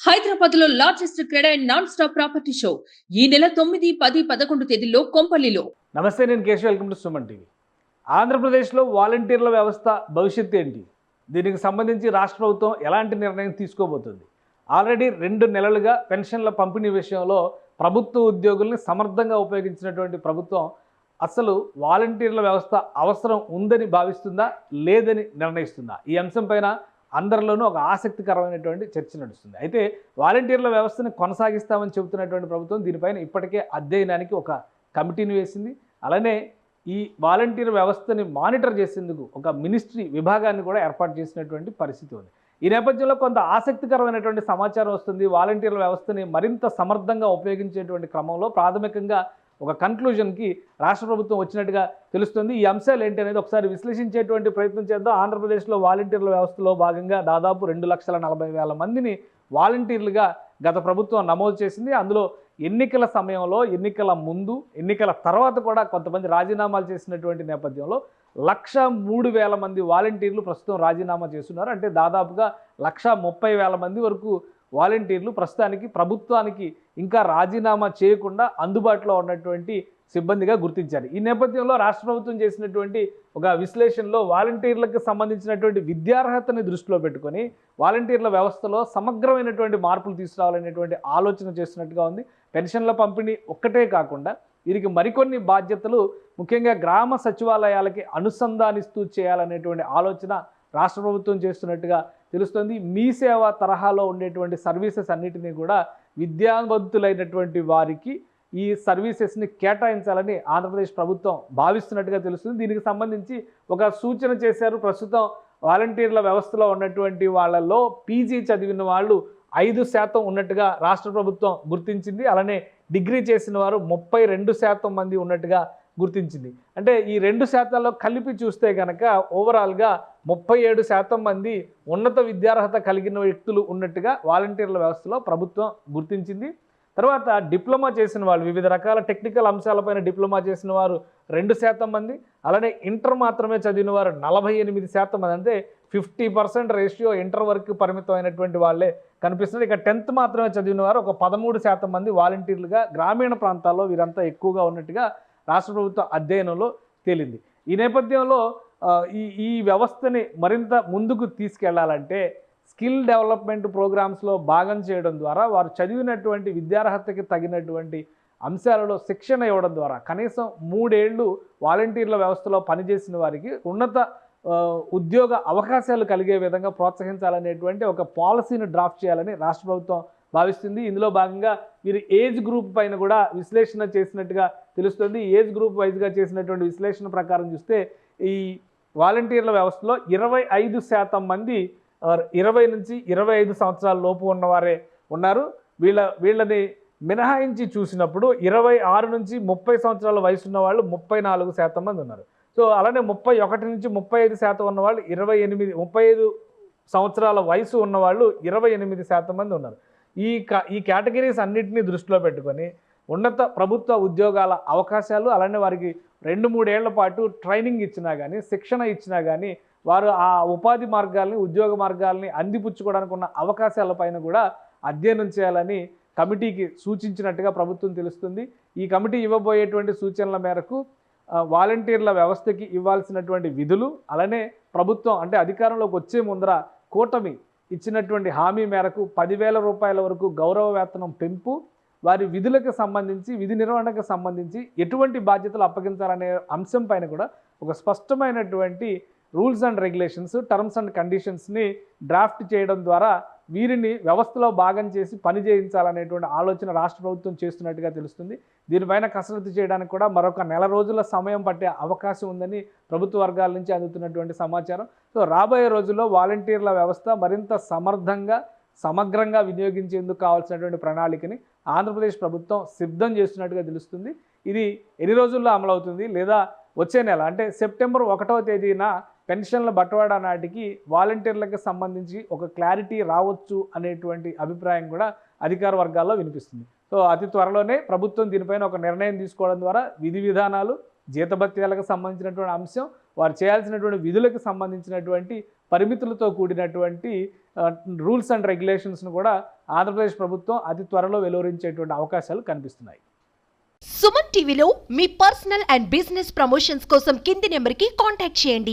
హైదరాబాద్ లో largest cred and non stop property show ఈ నెల 9, 10, 11 తేదీల్లో కొంపల్లిలో. నమస్తే, నేను Keshav. Welcome to Suman TV. ఆంధ్రప్రదేశ్లో వాలంటీర్ల వ్యవస్థ భవిష్యత్తు ఏంటి? దీనికి సంబంధించి రాష్ట్ర ప్రభుత్వం ఎలాంటి నిర్ణయం తీసుకోబోతుంది? ఆల్రెడీ 2 నెలలుగా పెన్షన్ల పంపిణీ విషయంలో ప్రభుత్వ ఉద్యోగుల్ని సమర్థంగా ఉపయోగించినటువంటి ప్రభుత్వం అసలు వాలంటీర్ల వ్యవస్థ అవసరం ఉందని భావిస్తుందా, లేదని నిర్ణయిస్తుందా? ఈ అంశంపైన అందరిలోనూ ఒక ఆసక్తికరమైనటువంటి చర్చ నడుస్తుంది. అయితే వాలంటీర్ల వ్యవస్థను కొనసాగిస్తామని చెబుతున్నటువంటి ప్రభుత్వం దీనిపైన ఇప్పటికే అధ్యయనానికి ఒక కమిటీని వేసింది. అలానే ఈ వాలంటీర్ వ్యవస్థని మానిటర్ చేసేందుకు ఒక మినిస్ట్రీ విభాగాన్ని కూడా ఏర్పాటు చేసినటువంటి పరిస్థితి ఉంది. ఈ నేపథ్యంలో కొంత ఆసక్తికరమైనటువంటి సమాచారం వస్తుంది. వాలంటీర్ల వ్యవస్థని మరింత సమర్థంగా ఉపయోగించేటువంటి క్రమంలో ప్రాథమికంగా ఒక కన్క్లూజన్కి రాష్ట్ర ప్రభుత్వం వచ్చినట్టుగా తెలుస్తుంది. ఈ అంశాలు ఏంటి అనేది ఒకసారి విశ్లేషించేటువంటి ప్రయత్నం చేద్దాం. ఆంధ్రప్రదేశ్లో వాలంటీర్ల వ్యవస్థలో భాగంగా దాదాపు 2,40,000 మందిని వాలంటీర్లుగా గత ప్రభుత్వం నమోదు చేసింది. అందులో ఎన్నికల సమయంలో, ఎన్నికల ముందు, ఎన్నికల తర్వాత కూడా కొంతమంది రాజీనామాలు చేసినటువంటి నేపథ్యంలో 1,03,000 మంది వాలంటీర్లు ప్రస్తుతం రాజీనామా చేస్తున్నారు. అంటే దాదాపుగా 1,30,000 మంది వరకు వాలంటీర్లు ప్రస్తుతానికి ప్రభుత్వానికి ఇంకా రాజీనామా చేయకుండా అందుబాటులో ఉన్నటువంటి సిబ్బందిగా గుర్తించారు. ఈ నేపథ్యంలో రాష్ట్ర ప్రభుత్వం చేసినటువంటి ఒక విశ్లేషణలో వాలంటీర్లకు సంబంధించినటువంటి విద్యార్హతని దృష్టిలో పెట్టుకొని వాలంటీర్ల వ్యవస్థలో సమగ్రమైనటువంటి మార్పులు తీసుకురావాలనేటువంటి ఆలోచన చేస్తున్నట్టుగా ఉంది. పెన్షన్ల పంపిణీ ఒక్కటే కాకుండా వీరికి మరికొన్ని బాధ్యతలు ముఖ్యంగా గ్రామ సచివాలయాలకి అనుసంధానిస్తూ చేయాలనేటువంటి ఆలోచన రాష్ట్ర ప్రభుత్వం చేస్తున్నట్టుగా తెలుస్తుంది. మీ సేవ తరహాలో ఉండేటువంటి సర్వీసెస్ అన్నిటినీ కూడా విద్యావంతులైనటువంటి వారికి ఈ సర్వీసెస్ని కేటాయించాలని ఆంధ్రప్రదేశ్ ప్రభుత్వం భావిస్తున్నట్టుగా తెలుస్తుంది. దీనికి సంబంధించి ఒక సూచన చేశారు. ప్రస్తుతం వాలంటీర్ల వ్యవస్థలో ఉన్నటువంటి వాళ్ళల్లో పీజీ చదివిన వాళ్ళు 5% ఉన్నట్టుగా రాష్ట్ర ప్రభుత్వం గుర్తించింది. అలానే డిగ్రీ చేసిన వారు 32% మంది ఉన్నట్టుగా గుర్తించింది. అంటే ఈ 2% కలిపి చూస్తే కనుక ఓవరాల్గా 37% మంది ఉన్నత విద్యార్హత కలిగిన వ్యక్తులు ఉన్నట్టుగా వాలంటీర్ల వ్యవస్థలో ప్రభుత్వం గుర్తించింది. తర్వాత డిప్లొమా చేసిన వాళ్ళు, వివిధ రకాల టెక్నికల్ అంశాలపైన డిప్లొమా చేసిన వారు 2% మంది, అలానే ఇంటర్ మాత్రమే చదివిన వారు 48% మంది. అంటే 50% రేషియో ఇంటర్ వరకు పరిమితమైనటువంటి వాళ్ళే కనిపిస్తుంది. ఇక 10th మాత్రమే చదివిన వారు ఒక 13% మంది వాలంటీర్లుగా గ్రామీణ ప్రాంతాల్లో వీరంతా ఎక్కువగా ఉన్నట్టుగా రాష్ట్ర ప్రభుత్వ అధ్యయనంలో తేలింది. ఈ నేపథ్యంలో ఈ వ్యవస్థని మరింత ముందుకు తీసుకెళ్లాలంటే స్కిల్ డెవలప్మెంట్ ప్రోగ్రామ్స్లో భాగం చేయడం ద్వారా వారు చదివినటువంటి విద్యార్హతకి తగినటువంటి అంశాలలో శిక్షణ ఇవ్వడం ద్వారా కనీసం 3 ఏళ్ళు వాలంటీర్ల వ్యవస్థలో పనిచేసిన వారికి ఉన్నత ఉద్యోగ అవకాశాలు కలిగే విధంగా ప్రోత్సహించాలనేటువంటి ఒక పాలసీని డ్రాఫ్ట్ చేయాలని రాష్ట్ర ప్రభుత్వం భావిస్తుంది. ఇందులో భాగంగా వీరు ఏజ్ గ్రూప్ పైన కూడా విశ్లేషణ చేసినట్టుగా తెలుస్తుంది. ఏజ్ గ్రూప్ వైజ్గా చేసినటువంటి విశ్లేషణ ప్రకారం చూస్తే ఈ వాలంటీర్ల వ్యవస్థలో 25% మంది 20 నుంచి 25 సంవత్సరాల లోపు ఉన్నవారే ఉన్నారు. వీళ్ళని మినహాయించి చూసినప్పుడు 26 నుంచి 30 సంవత్సరాల వయసు ఉన్న వాళ్ళు 34% మంది ఉన్నారు. సో అలానే 31 నుంచి 35% ఉన్నవాళ్ళు 35 సంవత్సరాల వయసు ఉన్నవాళ్ళు 28% మంది ఉన్నారు. ఈ కేటగిరీస్ అన్నింటినీ దృష్టిలో పెట్టుకొని ఉన్నత ప్రభుత్వ ఉద్యోగాల అవకాశాలు, అలానే వారికి 2-3 ఏళ్ల పాటు ట్రైనింగ్ ఇచ్చినా కానీ, శిక్షణ ఇచ్చినా కానీ వారు ఆ ఉపాధి మార్గాల్ని, ఉద్యోగ మార్గాల్ని అందిపుచ్చుకోవడానికి ఉన్న అవకాశాలపైన కూడా అధ్యయనం చేయాలని కమిటీకి సూచించినట్టుగా ప్రభుత్వం తెలుస్తుంది. ఈ కమిటీ ఇవ్వబోయేటువంటి సూచనల మేరకు వాలంటీర్ల వ్యవస్థకి ఇవ్వాల్సినటువంటి విధులు, అలానే ప్రభుత్వం అంటే అధికారంలోకి వచ్చే ముందర కూటమి ఇచ్చినటువంటి హామీ మేరకు 10,000 రూపాయల వరకు గౌరవ వేతనం పెంపు, వారి విధులకు సంబంధించి, విధి నిర్వహణకు సంబంధించి ఎటువంటి బాధ్యతలు అప్పగించాలనే అంశం పైన కూడా ఒక స్పష్టమైనటువంటి rules and regulations, terms and కండిషన్స్ని డ్రాఫ్ట్ చేయడం ద్వారా వీరిని వ్యవస్థలో భాగం చేసి పని చేయించాలనేటువంటి ఆలోచన రాష్ట్ర ప్రభుత్వం చేస్తున్నట్టుగా తెలుస్తుంది. దీనిపైన కసరత్తు చేయడానికి కూడా మరొక 1 నెల రోజుల సమయం పట్టే అవకాశం ఉందని ప్రభుత్వ వర్గాల నుంచి అందుతున్నటువంటి సమాచారం. సో రాబోయే రోజుల్లో వాలంటీర్ల వ్యవస్థ మరింత సమర్థంగా, సమగ్రంగా వినియోగించేందుకు కావాల్సినటువంటి ప్రణాళికని ఆంధ్రప్రదేశ్ ప్రభుత్వం సిద్ధం చేస్తున్నట్టుగా తెలుస్తుంది. ఇది ఎన్ని రోజుల్లో అమలవుతుంది, లేదా వచ్చే నెల అంటే సెప్టెంబర్ 1వ తేదీన పెన్షన్ల బట్వాడా నాటికి వాలంటీర్లకు సంబంధించి ఒక క్లారిటీ రావచ్చు అనేటువంటి అభిప్రాయం కూడా అధికార వర్గాల్లో వినిపిస్తుంది. సో అతి త్వరలోనే ప్రభుత్వం దీనిపైన ఒక నిర్ణయం తీసుకోవడం ద్వారా విధి విధానాలు, జీతభత్యాలకు సంబంధించినటువంటి అంశం, వారు చేయాల్సినటువంటి విధులకు సంబంధించినటువంటి పరిమితులతో కూడినటువంటి రూల్స్ అండ్ రెగ్యులేషన్స్ను కూడా ఆంధ్రప్రదేశ్ ప్రభుత్వం అతి త్వరలో వెలువరించేటువంటి అవకాశాలు కనిపిస్తున్నాయి. సుమన్ టీవీలో మీ పర్సనల్ అండ్ బిజినెస్ ప్రమోషన్స్ కోసం కింది నెంబర్కి కాంటాక్ట్ చేయండి.